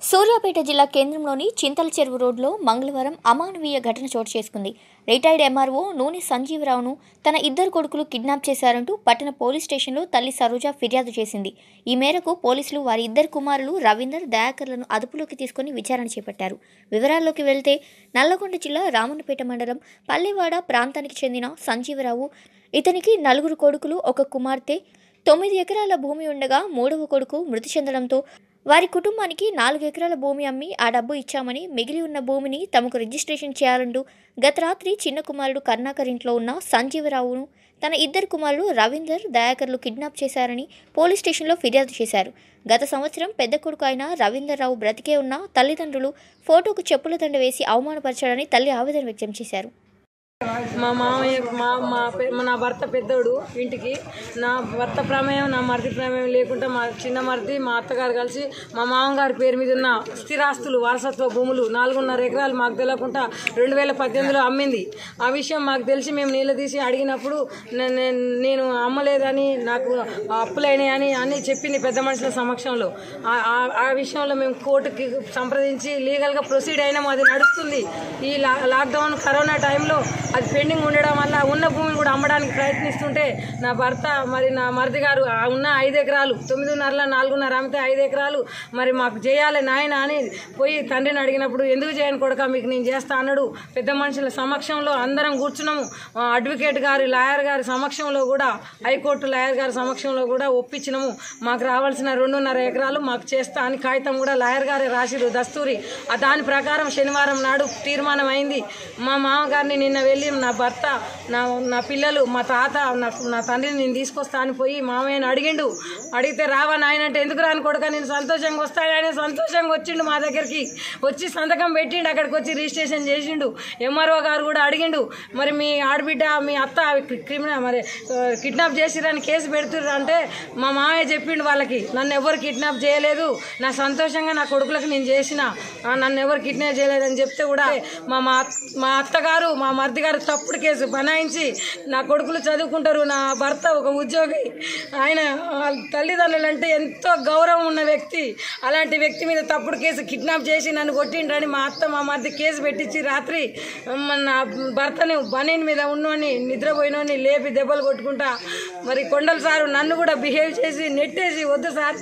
సూర్యాపేట జిల్లా కేంద్రంలోని చింతల చెరువు రోడ్లో మంగళవారం అమానవీయ ఘటన చోటు చేసుకుంది. రిటైర్డ్ ఎంఆర్ఓ నూనె సంజీవరావును తన 2 కొడుకులు కిడ్నాప్ చేశారంటూ పట్టణ పోలీస్ స్టేషన్లో తల్లి సరోజ ఫిర్యాదు చేసింది. ఈ మేరకు పోలీసులు వారి 2 కుమారులు రవీందర్, దయాకర్లను అదుపులోకి తీసుకుని విచారణ చేపట్టారు. వివరాల్లోకి వెళ్తే నల్లగొండ జిల్లా రామన్నపేట మండలం పల్లెవాడ ప్రాంతానికి చెందిన సంజీవరావు, ఇతనికి 4 కొడుకులు, 1 కుమార్తె, 9 ఎకరాల భూమి ఉండగా 3వ కొడుకు మృతి చెందడంతో వారి కుటుంబానికి 4 ఎకరాల భూమి అమ్మి ఆ డబ్బు ఇచ్చామని, మిగిలి ఉన్న భూమిని తమకు రిజిస్ట్రేషన్ చేయాలంటూ గత రాత్రి చిన్న కుమారుడు కరుణాకర్ ఇంట్లో ఉన్న సంజీవరావును తన 2 కుమారులు రవీందర్, దయాకర్లు కిడ్నాప్ చేశారని పోలీస్ స్టేషన్లో ఫిర్యాదు చేశారు. గత సంవత్సరం పెద్ద కొడుకు అయిన రవీందర్ రావు బ్రతికే ఉన్న తల్లిదండ్రులు ఫోటోకు చెప్పుల దండ వేసి అవమానపరిచారని తల్లి ఆవేదన వ్యక్తం చేశారు. మా మామయ్య నా భర్త పెద్దోడు ఇంటికి, నా భర్త ప్రమేయం, నా మరిది ప్రమేయం లేకుండా మా చిన్న మరిది, మా అత్తగారు కలిసి మా మామగారి పేరు మీద ఉన్న స్థిరాస్తులు, వారసత్వ భూములు 4.5 ఎకరాలు మాకు తెలియకుండా 2018లో అమ్మింది. ఆ విషయం మాకు తెలిసి మేము నీళ్ళు తీసి అడిగినప్పుడు నేను అమ్మలేదని, నాకు అప్పులైనాయని అని చెప్పింది పెద్ద మనుషుల సమక్షంలో. ఆ విషయంలో మేము కోర్టుకి సంప్రదించి లీగల్గా ప్రొసీడ్ అయినాము. అది నడుస్తుంది. ఈ లాక్డౌన్ కరోనా టైంలో అది పెండింగ్ ఉండడం వల్ల ఉన్న భూమిని కూడా అమ్మడానికి ప్రయత్నిస్తుంటే నా భర్త మరి నా మరిది గారు ఉన్న 5 ఎకరాలు 9.5 4.5 అమ్మితే 5 ఎకరాలు మరి మాకు చేయాలి నాయన అని పోయి తండ్రిని అడిగినప్పుడు ఎందుకు చేయను కొడుక మీకు నేను చేస్తా అన్నాడు. పెద్ద మనుషుల సమక్షంలో అందరం కూర్చున్నాము. అడ్వకేట్ గారు లాయర్ గారి సమక్షంలో కూడా హైకోర్టు లాయర్ గారి సమక్షంలో కూడా ఒప్పించినాము. మాకు రావాల్సిన 2.5 ఎకరాలు మాకు చేస్తా అని కాగితం కూడా లాయర్ గారే రాసిరు దస్తూరి. దాని ప్రకారం శనివారం నాడు తీర్మానం అయింది. మా మామగారిని నిన్న వెళ్ళి నా భర్త నా పిల్లలు మా తాత నా తండ్రిని నేను తీసుకొస్తా అని పోయి మామయ్యని అడిగిండు. అడిగితే రావా నాయన అంటే ఎందుకు రాని కొడుక నేను సంతోషంగా వస్తాయని సంతోషంగా వచ్చిండు. మా దగ్గరికి వచ్చి సంతకం పెట్టిండు. అక్కడికి వచ్చి రిజిస్ట్రేషన్ చేసిండు. ఎంఆర్ఓ గారు కూడా అడిగిండు మరి మీ ఆడబిడ్డ మీ అత్త క్రిమినల్ మరి కిడ్నాప్ చేసిరని కేసు పెడుతుర్రు అంటే మా మామయ్య చెప్పిండు వాళ్ళకి నన్ను ఎవరు కిడ్నాప్ చేయలేదు, నా సంతోషంగా నా కొడుకులకు నేను చేసిన, నన్ను ఎవరు కిడ్నాప్ చేయలేదని చెప్తే కూడా మా అత్తగారు మా మరిది గారు తప్పుడు కేసు బనాయించి నా కొడుకులు చదువుకుంటారు, నా భర్త ఒక ఉద్యోగి, ఆయన తల్లిదండ్రులు అంటే ఎంతో గౌరవం ఉన్న వ్యక్తి, అలాంటి వ్యక్తి మీద తప్పుడు కేసు కిడ్నాప్ చేసి నన్ను కొట్టిండ్రని మా అత్త మా మరిది కేసు పెట్టించి రాత్రి నా భర్తని బనీన్ మీద ఉన్నోని నిద్రపోయినోని లేపి దెబ్బలు కొట్టుకుంటా మరి కొండలు సారు నన్ను కూడా బిహేవ్ చేసి నెట్టేసి వద్దు సార్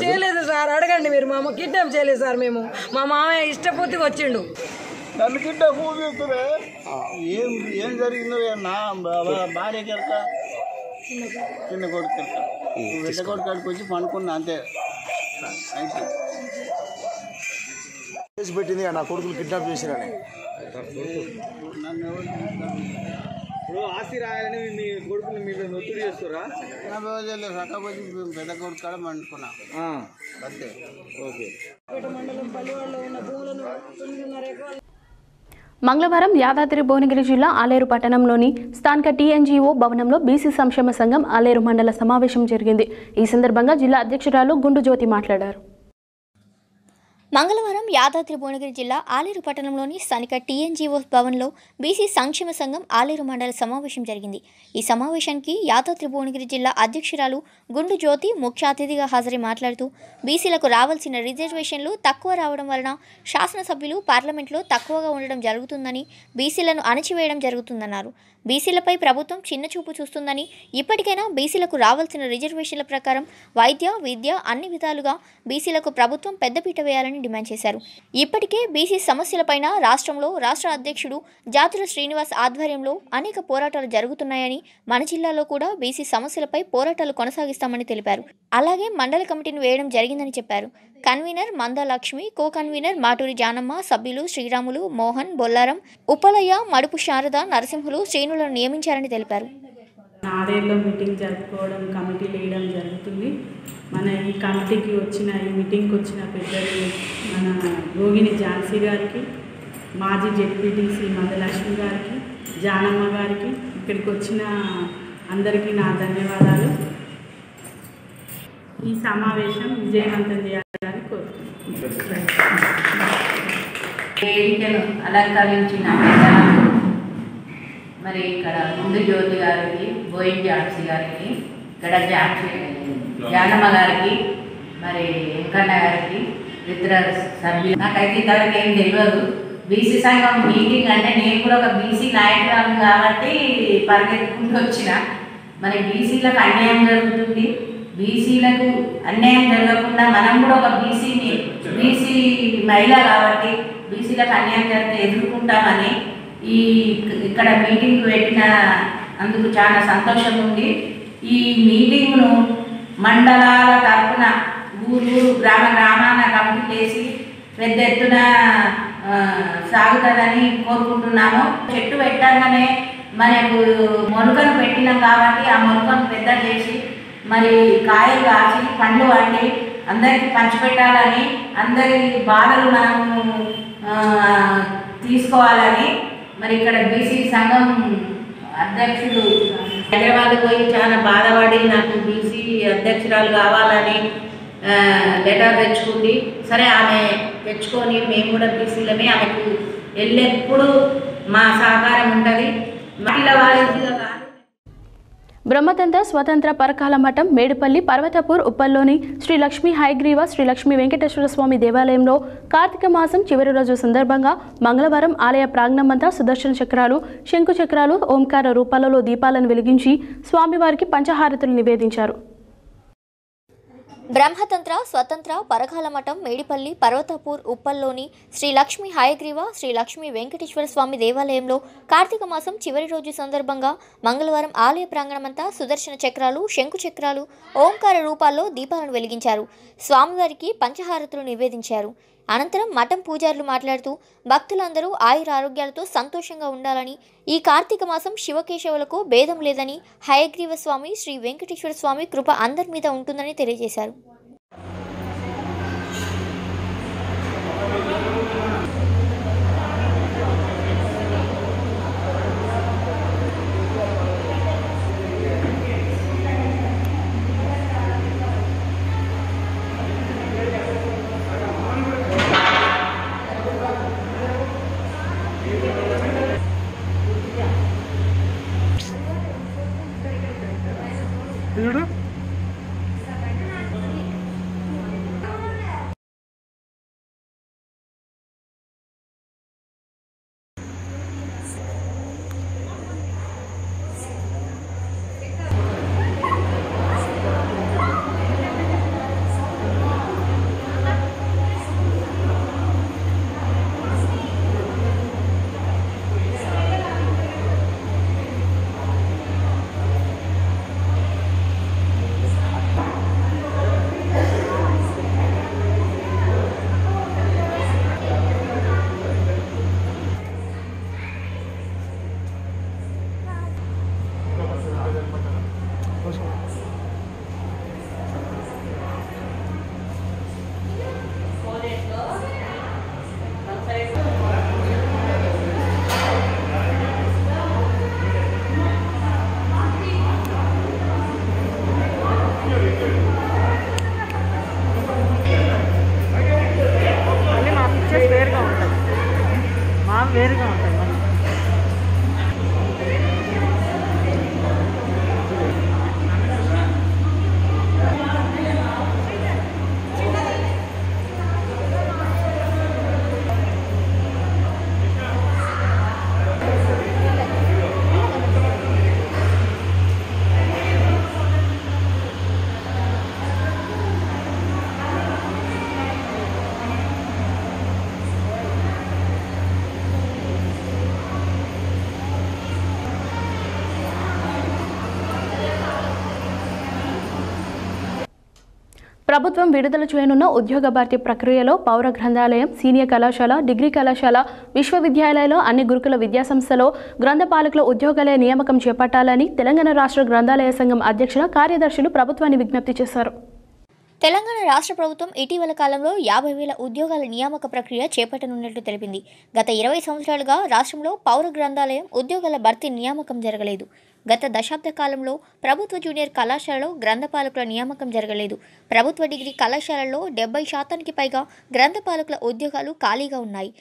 చేయలేదు సార్ అడగండి మీరు. మా కిడ్నాప్ చేయలేదు సార్, మేము మా మామయ్య ఇష్టపూర్తిగా వచ్చిండు. నన్ను కిడ్నాప్ చేస్తున్నా ఏం జరిగిందో నా భార్యకి వెళ్తా చిన్న కొడుకు వెళ్తా పెద్ద కొడుకు కాడికి వచ్చి పండుకున్నా అంతే. కేసు పెట్టింది నా కొడుకులు కిడ్నాప్ చేసిరని. నన్ను ఇప్పుడు ఆస్తి రాయాలని మీ కొడుకులు మీరు ఒత్తిడి చేస్తారా? నా రోజుల్లో సక్కబోయి పెద్ద కొడుకు కాడ పండుకున్నా అంతే. ఓకే. మంగళవారం యాదాద్రి భువనగిరి జిల్లా ఆలేరు పట్టణంలోని స్థానిక టీఎన్జీఓ భవనంలో బీసీ సంక్షేమ సంఘం ఆలేరు మండల సమావేశం జరిగింది. ఈ సందర్భంగా జిల్లా అధ్యక్షురాలు గుండు జ్యోతి మాట్లాడారు. మంగళవారం యాదాద్రి భువనగిరి జిల్లా ఆలేరు పట్టణంలోని స్థానిక టీఎన్జీఓ భవన్లో బీసీ సంక్షేమ సంఘం ఆలేరు మండల సమావేశం జరిగింది. ఈ సమావేశానికి యాదాద్రి భువనగిరి జిల్లా అధ్యక్షురాలు గుండు జ్యోతి ముఖ్య అతిథిగా హాజరై మాట్లాడుతూ బీసీలకు రావాల్సిన రిజర్వేషన్లు తక్కువ రావడం వలన శాసనసభ్యులు పార్లమెంట్లో తక్కువగా ఉండడం జరుగుతుందని, బీసీలను అణచివేయడం జరుగుతుందన్నారు. బీసీలపై ప్రభుత్వం చిన్నచూపు చూస్తుందని, ఇప్పటికైనా బీసీలకు రావాల్సిన రిజర్వేషన్ల ప్రకారం వైద్య విద్య అన్ని విధాలుగా బీసీలకు ప్రభుత్వం పెద్దపీట వేయాలని డిమాండ్ చేశారు. ఇప్పటికే బీసీ సమస్యలపైన రాష్ట్రంలో రాష్ట్ర అధ్యక్షుడు జాతుల శ్రీనివాస్ ఆధ్వర్యంలో అనేక పోరాటాలు జరుగుతున్నాయని, మన జిల్లాలో కూడా బీసీ సమస్యలపై పోరాటాలు కొనసాగిస్తామని తెలిపారు. అలాగే మండల కమిటీని వేయడం జరిగిందని చెప్పారు. కన్వీనర్ మంద లక్ష్మి, కో కన్వీనర్ మాటూరి జానమ్మ, సభ్యులు శ్రీరాములు, మోహన్, బొల్లారం, ఉప్పలయ్య, మడుపు శారద, నరసింహులు, శ్రేణులను నియమించారని తెలిపారు. ఆరేళ్ళలో మీటింగ్ జరుపుకోవడం, కమిటీ వేయడం జరుగుతుంది. మన ఈ కమిటీకి వచ్చిన ఈ మీటింగ్కి వచ్చిన పెద్దలు మన రోగిణి ఝాన్సీ గారికి, మాజీ జెడ్పీటీసీ మందలక్ష్మి గారికి, జానమ్మ గారికి, ఇక్కడికి వచ్చిన అందరికీ నా ధన్యవాదాలు. ఈ సమావేశం విజయవంతం చేయాలని కోరుతున్నాను. వేదికను అలంకరించిన పెద్దలకు మరి ఇక్కడ గుండు జ్యోతి గారికి, బోయిన్ ఝాన్సీ గారికి, ఇక్కడ జానమ్మ గారికి, మరి వెంకన్న గారికి, ఇతర సభ్యులు, నాకైతే ఇంతవరకు ఏం తెలియదు. బీసీ సంఘం మీటింగ్ అంటే నేను కూడా ఒక బీసీ నాయకురాలు కాబట్టి పరిగెత్తుకుంటూ వచ్చిన. మరి బీసీలకు అన్యాయం జరుగుతుంది, బీసీలకు అన్యాయం జరగకుండా మనం కూడా ఒక బీసీ మహిళ కాబట్టి బీసీలకు అన్యాయం జరిగితే ఎదుర్కొంటామని ఇక్కడ మీటింగ్ పెట్టిన అందుకు చాలా సంతోషం ఉంది. ఈ మీటింగ్ను మండలాల తరఫున ఊరు గ్రామాన కమిటీ చేసి పెద్ద ఎత్తున సాగుతుందని కోరుకుంటున్నాము. చెట్టు పెట్టగానే మనకు మొలకను పెట్టినాం కాబట్టి ఆ మొలకను పెద్ద చేసి మరి కాయలు కాచి పండ్లు వండి అందరికీ పంచిపెట్టాలని, అందరి బాధలు మనము తీసుకోవాలని మరి ఇక్కడ బీసీ సంఘం అధ్యక్షుడు హైదరాబాద్ పోయి చాలా బాధపడి నాకు బీసీ అధ్యక్షురాలు కావాలని లెటర్ తెచ్చుకుంది. సరే ఆమె తెచ్చుకొని మేము కూడా బీసీలమే, ఆమెకు ఎల్లప్పుడూ మా సహకారం ఉంటుంది. మహిళ వాలంటీర్గా బ్రహ్మతంత్ర స్వతంత్ర పరకాల మఠం మేడిపల్లి పర్వతపూర్ ఉప్పల్లోని శ్రీ లక్ష్మీ హయగ్రీవ శ్రీ లక్ష్మీ వెంకటేశ్వర స్వామి దేవాలయంలో కార్తీక మాసం చివరి రోజు సందర్భంగా మంగళవారం ఆలయ ప్రాంగణమంతా సుదర్శన చక్రాలు శంకు చక్రాలు ఓంకార రూపాలలో దీపాలను వెలిగించి స్వామివారికి పంచహారతులు నివేదించారు. బ్రహ్మతంత్ర స్వతంత్ర పరకాల మఠం మేడిపల్లి పర్వతపూర్ ఉప్పల్లోని శ్రీ లక్ష్మీ హయగ్రీవ శ్రీ లక్ష్మీ వెంకటేశ్వర స్వామి దేవాలయంలో కార్తీక మాసం చివరి రోజు సందర్భంగా మంగళవారం ఆలయ ప్రాంగణమంతా సుదర్శన చక్రాలు శంకు చక్రాలు ఓంకార రూపాల్లో దీపాలను వెలిగించారు. స్వామివారికి పంచహారతులు నివేదించారు. అనంతరం మఠం పూజారులు మాట్లాడుతూ భక్తులందరూ ఆయుర ఆరోగ్యాలతో సంతోషంగా ఉండాలని, ఈ కార్తీక మాసం శివకేశవులకు భేదం లేదని, హయగ్రీవ స్వామి శ్రీ వెంకటేశ్వర స్వామి కృప అందరి మీద ఉంటుందని తెలియజేశారు. వేరుగా ఉంటాయి. ప్రభుత్వం విడుదల చేయనున్న ఉద్యోగ భర్తీ ప్రక్రియలో పౌర గ్రంథాలయం, సీనియర్ కళాశాల, డిగ్రీ కళాశాల, విశ్వవిద్యాలయాల్లో అన్ని గురుకుల విద్యాసంస్థలో గ్రంథపాలకుల ఉద్యోగాల నియామకం చేపట్టాలని తెలంగాణ రాష్ట్ర గ్రంథాలయ సంఘం అధ్యక్షుల కార్యదర్శులు ప్రభుత్వాన్ని విజ్ఞప్తి చేశారు. తెలంగాణ రాష్ట్ర ప్రభుత్వం ఇటీవల కాలంలో 50,000 ఉద్యోగాల నియామక ప్రక్రియ చేపట్టనున్నట్లు తెలిపింది. గత 20 సంవత్సరాలుగా రాష్ట్రంలో పౌర గ్రంథాలయం ఉద్యోగాల భర్తీ నియామకం జరగలేదు. గత దశాబ్ద కాలంలో ప్రభుత్వ జూనియర్ కళాశాలలో గ్రంథపాలకుల నియామకం జరగలేదు. ప్రభుత్వ డిగ్రీ కళాశాలల్లో 70% పైగా గ్రంథపాలకుల ఉద్యోగాలు ఖాళీగా ఉన్నాయి.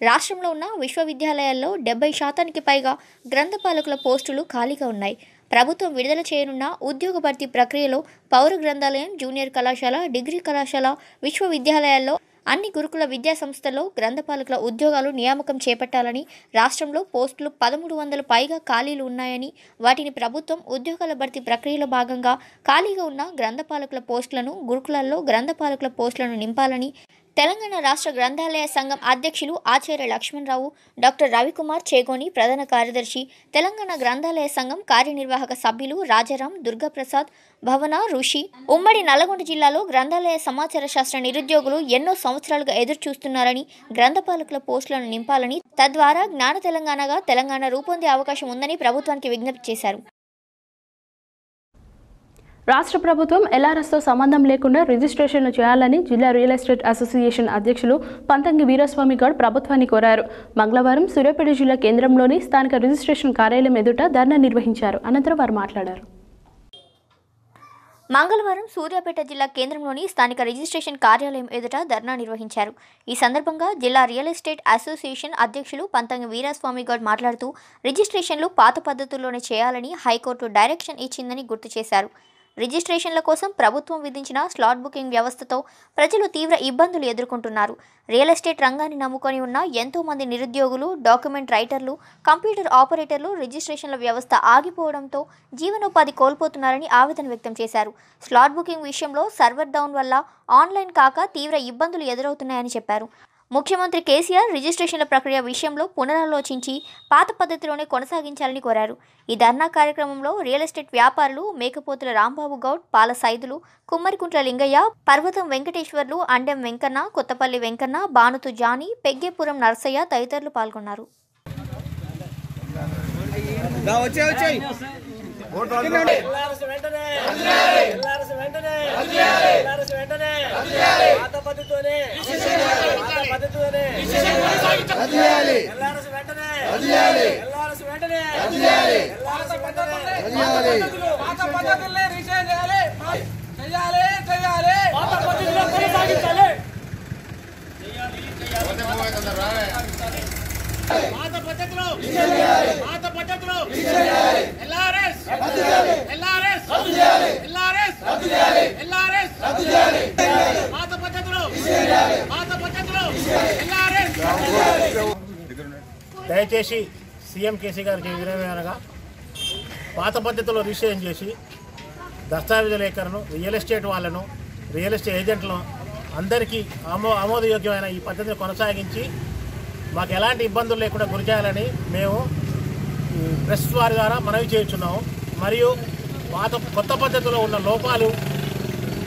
రాష్ట్రంలో ఉన్న విశ్వవిద్యాలయాల్లో 70% పైగా గ్రంథపాలకుల పోస్టులు ఖాళీగా ఉన్నాయి. ప్రభుత్వం విడుదల చేయనున్న ఉద్యోగ భర్తీ ప్రక్రియలో పౌర గ్రంథాలయం, జూనియర్ కళాశాల, డిగ్రీ కళాశాల, విశ్వవిద్యాలయాల్లో అన్ని గురుకుల విద్యా సంస్థల్లో గ్రంథపాలకుల ఉద్యోగాలు నియామకం చేపట్టాలని, రాష్ట్రంలో పోస్టులు 1300 పైగా ఖాళీలు ఉన్నాయని, వాటిని ప్రభుత్వం ఉద్యోగాల భర్తీ ప్రక్రియలో భాగంగా ఖాళీగా ఉన్న గ్రంథపాలకుల పోస్టులను గురుకులాల్లో గ్రంథపాలకుల పోస్టులను నింపాలని తెలంగాణ రాష్ట్ర గ్రంథాలయ సంఘం అధ్యక్షులు ఆచార్య లక్ష్మణరావు, డాక్టర్ రవికుమార్ చేగోని ప్రధాన కార్యదర్శి, తెలంగాణ గ్రంథాలయ సంఘం కార్యనిర్వాహక సభ్యులు రాజారాం, దుర్గాప్రసాద్, భవన, ఋషి, ఉమ్మడి నల్లగొండ జిల్లాలో గ్రంథాలయ సమాచార శాస్త్ర నిరుద్యోగులు ఎన్నో సంవత్సరాలుగా ఎదురు చూస్తున్నారని, గ్రంథపాలకుల పోస్టులను నింపాలని, తద్వారా జ్ఞాన తెలంగాణగా తెలంగాణ రూపొందే అవకాశం ఉందని ప్రభుత్వానికి విజ్ఞప్తి చేశారు. రాష్ట్ర ప్రభుత్వం ఎల్ఆర్ఎస్తో సంబంధం లేకుండా రిజిస్ట్రేషన్లు చేయాలని జిల్లా రియల్ ఎస్టేట్ అసోసియేషన్ అధ్యక్షులు పంతంగి వీరస్వామి గౌడ్ ప్రభుత్వాన్ని కోరారు. మంగళవారం సూర్యాపేట జిల్లా కేంద్రంలోని స్థానిక రిజిస్ట్రేషన్ కార్యాలయం ఎదుట ధర్నా నిర్వహించారు. అనంతరం వారు మాట్లాడారు. మంగళవారం సూర్యాపేట జిల్లా కేంద్రంలోని స్థానిక రిజిస్ట్రేషన్ కార్యాలయం ఎదుట ధర్నా నిర్వహించారు. ఈ సందర్భంగా జిల్లా రియల్ ఎస్టేట్ అసోసియేషన్ అధ్యక్షులు పంతంగి వీరాస్వామి గౌడ్ మాట్లాడుతూ రిజిస్ట్రేషన్లు పాత పద్ధతుల్లోనే చేయాలని హైకోర్టు డైరెక్షన్ ఇచ్చిందని గుర్తు చేశారు. రిజిస్ట్రేషన్ల కోసం ప్రభుత్వం విధించిన స్లాట్ బుకింగ్ వ్యవస్థతో ప్రజలు తీవ్ర ఇబ్బందులు ఎదుర్కొంటున్నారు. రియల్ ఎస్టేట్ రంగాన్ని నమ్ముకొని ఉన్న ఎంతో మంది నిరుద్యోగులు, డాక్యుమెంట్ రైటర్లు, కంప్యూటర్ ఆపరేటర్లు రిజిస్ట్రేషన్ల వ్యవస్థ ఆగిపోవడంతో జీవనోపాధి కోల్పోతున్నారని ఆవేదన వ్యక్తం చేశారు. స్లాట్ బుకింగ్ విషయంలో సర్వర్ డౌన్ వల్ల ఆన్లైన్ కాక తీవ్ర ఇబ్బందులు ఎదురవుతున్నాయని చెప్పారు. ముఖ్యమంత్రి కేసీఆర్ రిజిస్ట్రేషన్ల ప్రక్రియ విషయంలో పునరాలోచించి పాత పద్ధతిలోనే కొనసాగించాలని కోరారు. ఈ ధర్నా కార్యక్రమంలో రియల్ ఎస్టేట్ వ్యాపారులు మేకపోతుల రాంబాబు గౌడ్, పాల సైదులు, కుమ్మరికుంట్ల లింగయ్య, పర్వతం వెంకటేశ్వర్లు, అండెం వెంకన్న, కొత్తపల్లి వెంకన్న, బానుతు జానీ, పెగ్గేపురం నర్సయ్య తదితరులు పాల్గొన్నారు. దయచేసి సీఎం కేసీ గారికి వినగా పాత పద్ధతిలో రిజిస్ట్రేషన్ చేసి దస్తావేజు లేఖలను రియల్ ఎస్టేట్ వాళ్ళను, రియల్ ఎస్టేట్ ఏజెంట్లను అందరికీ ఆమోదయోగ్యమైన ఈ పద్ధతిని కొనసాగించి మాకు ఎలాంటి ఇబ్బందులు లేకుండా గురి చేయాలని మేము ప్రెస్ వారి ద్వారా మనవి చేస్తున్నాము. మరియు కొత్త పద్ధతిలో ఉన్న లోపాలు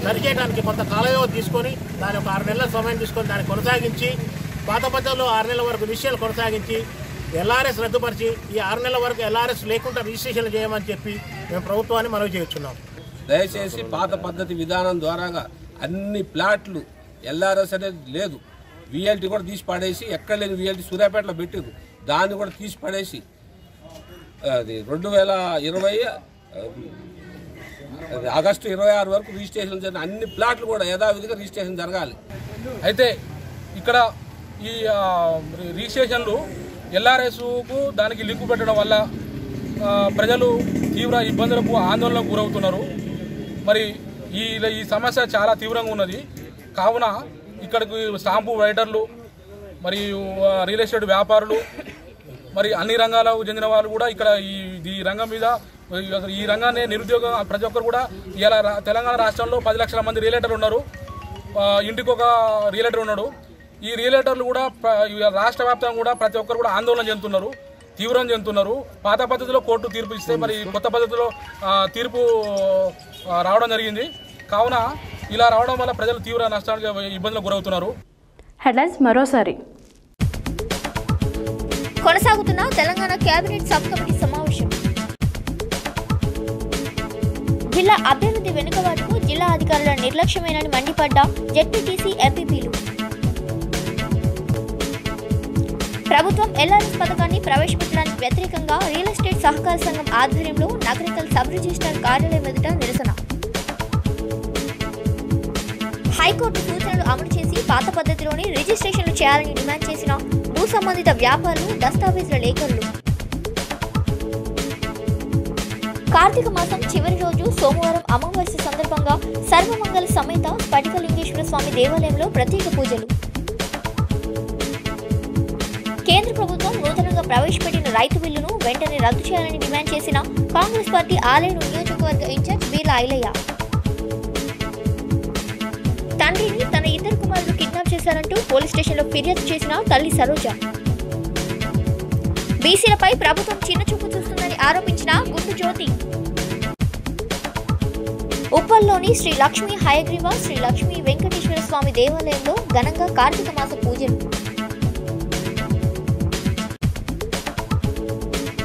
సరిచేయడానికి కొంత కాలవ్యవధి తీసుకొని దాని ఒక 6 నెలల సమయం తీసుకొని దాన్ని కొనసాగించి పాత పద్ధతిలో 6 నెలల వరకు రిజిస్ట్రేషన్ కొనసాగించి ఎల్ఆర్ఎస్ రద్దుపరిచి ఈ 6 నెలల వరకు ఎల్ఆర్ఎస్ లేకుండా రిజిస్ట్రేషన్ చేయమని చెప్పి మేము ప్రభుత్వాన్ని మనవి చేస్తున్నాం. దయచేసి పాత పద్ధతి విధానం ద్వారాగా అన్ని ప్లాట్లు ఎల్ఆర్ఎస్ అనేది లేదు, విఎల్టీ కూడా తీసి పడేసి, ఎక్కడ లేని విఎల్టీ సూర్యాపేటలో పెట్టారు, దాన్ని కూడా తీసి పడేసి అది 2020 ఆగస్టు 26 వరకు రిజిస్ట్రేషన్ జరిగిన అన్ని ప్లాట్లు కూడా యథావిధిగా రిజిస్ట్రేషన్ జరగాలి. అయితే ఇక్కడ ఈ రిజిస్ట్రేషన్లు ఎల్ఆర్ఎస్కు దానికి లింకు పెట్టడం వల్ల ప్రజలు తీవ్ర ఇబ్బందులకు, ఆందోళనకు గురవుతున్నారు. మరి ఈ సమస్య చాలా తీవ్రంగా ఉన్నది. కావున ఇక్కడికి స్టాంపు రైటర్లు, మరి రియల్ ఎస్టేట్ వ్యాపారులు, మరి అన్ని రంగాలకు చెందిన వాళ్ళు కూడా ఇక్కడ ఈ రంగం మీద, ఈ రంగాన్ని నిరుద్యోగం ప్రతి ఒక్కరు కూడా ఇలా తెలంగాణ రాష్ట్రంలో 10 లక్షల మంది రియలేటర్లు ఉన్నారు. ఇంటికి ఒక రియలేటర్ ఉన్నాడు. ఈ రియలేటర్లు కూడా రాష్ట్ర వ్యాప్తంగా కూడా ప్రతి ఒక్కరు కూడా ఆందోళన చెందుతున్నారు, తీవ్రం చెందుతున్నారు. పాత పద్ధతిలో కోర్టు తీర్పు ఇస్తే మరి కొత్త పద్ధతిలో తీర్పు రావడం జరిగింది. కావున ఇలా రావడం వల్ల ప్రజలు తీవ్ర నష్టానికి, ఇబ్బందులకు గురవుతున్నారు. హెడ్లైన్స్ మరోసారి. కొనసాగుతున్న తెలంగాణ కేబినెట్ సబ్ కమిటీ సమావేశం. జిల్లా అభివృద్ధి వెనుకబాటుకు జిల్లా అధికారుల నిర్లక్ష్యమేనని మండిపడ్డ జెడ్పీటీసీ, ఎంపీపీలు. ప్రభుత్వం ఎల్ఆర్ఎస్ పథకాన్ని ప్రవేశపెట్టడానికి వ్యతిరేకంగా రియల్ ఎస్టేట్ సహకార సంఘం ఆధ్వర్యంలో నగరికల్ సబ్ రిజిస్ట్రార్ కార్యాలయం ఎదుట నిరసన. హైకోర్టు సూచనలు అమలు చేసి పాత పద్ధతిలోనే రిజిస్ట్రేషన్లు చేయాలని డిమాండ్ చేసిన భూ సంబంధిత వ్యాపారులు, దస్తావేజుల లేఖలు. కార్తీక మాసం చివరి రోజు సోమవారం అమావాస్య సందర్భంగా సర్వమంగళ సమేత స్ఫటికలింగేశ్వర స్వామి దేవాలయంలో ప్రత్యేక పూజలు. కేంద్ర ప్రభుత్వం నూతనంగా ప్రవేశపెట్టిన రైతు బిల్లును వెంటనే రద్దు చేయాలని డిమాండ్ చేసిన కాంగ్రెస్ పార్టీ ఆలేరు నియోజకవర్గ ఇన్ఛార్జ్ బీర్లా ఐలయ్య. తండ్రిని తన 2 కుమారులు కిడ్నాప్ చేశారంటూ పోలీస్ స్టేషన్లో ఫిర్యాదు చేసిన తల్లి సరోజ. బీసీలపై ప్రభుత్వం చిన్నచూపు చూస్తుందని ఆరోపించిన గుండు జ్యోతి. ఉప్పల్లోని శ్రీ లక్ష్మీ హయగ్రీవ శ్రీ లక్ష్మీ వెంకటేశ్వర స్వామి దేవాలయంలో ఘనంగా కార్తీక మాస పూజలు.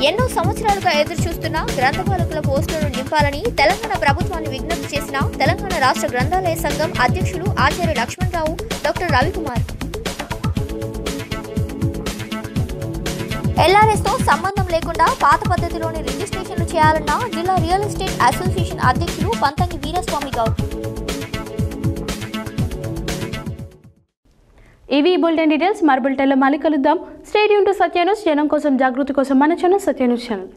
ఎన్నో సంవత్సరాలుగా ఎదురుచూస్తున్న గ్రంథపాలకుల పోస్టులను నింపాలని తెలంగాణ ప్రభుత్వాన్ని విజ్ఞప్తి చేసిన తెలంగాణ రాష్ట్ర గ్రంథాలయ సంఘం అధ్యక్షులు ఆచార్య లక్ష్మణరావు, డాక్టర్ రవికుమార్. ఎల్ఆర్ఎస్ తో సంబంధం లేకుండా పాత పద్ధతిలోని రిజిస్ట్రేషన్లు చేయాలన్న జిల్లా రియల్ ఎస్టేట్ అసోసియేషన్ అధ్యక్షులు పంతంగి వీరస్వామి గౌడ్. ఇవి బులెటిన్ డీటెయిల్స్. మరి బులెటిన్లో మళ్ళీ కలుద్దాం. Stay tune to Satya news. జనం కోసం, జాగృతి కోసం మన ఛానల్ సత్య న్యూస్ ఛానల్.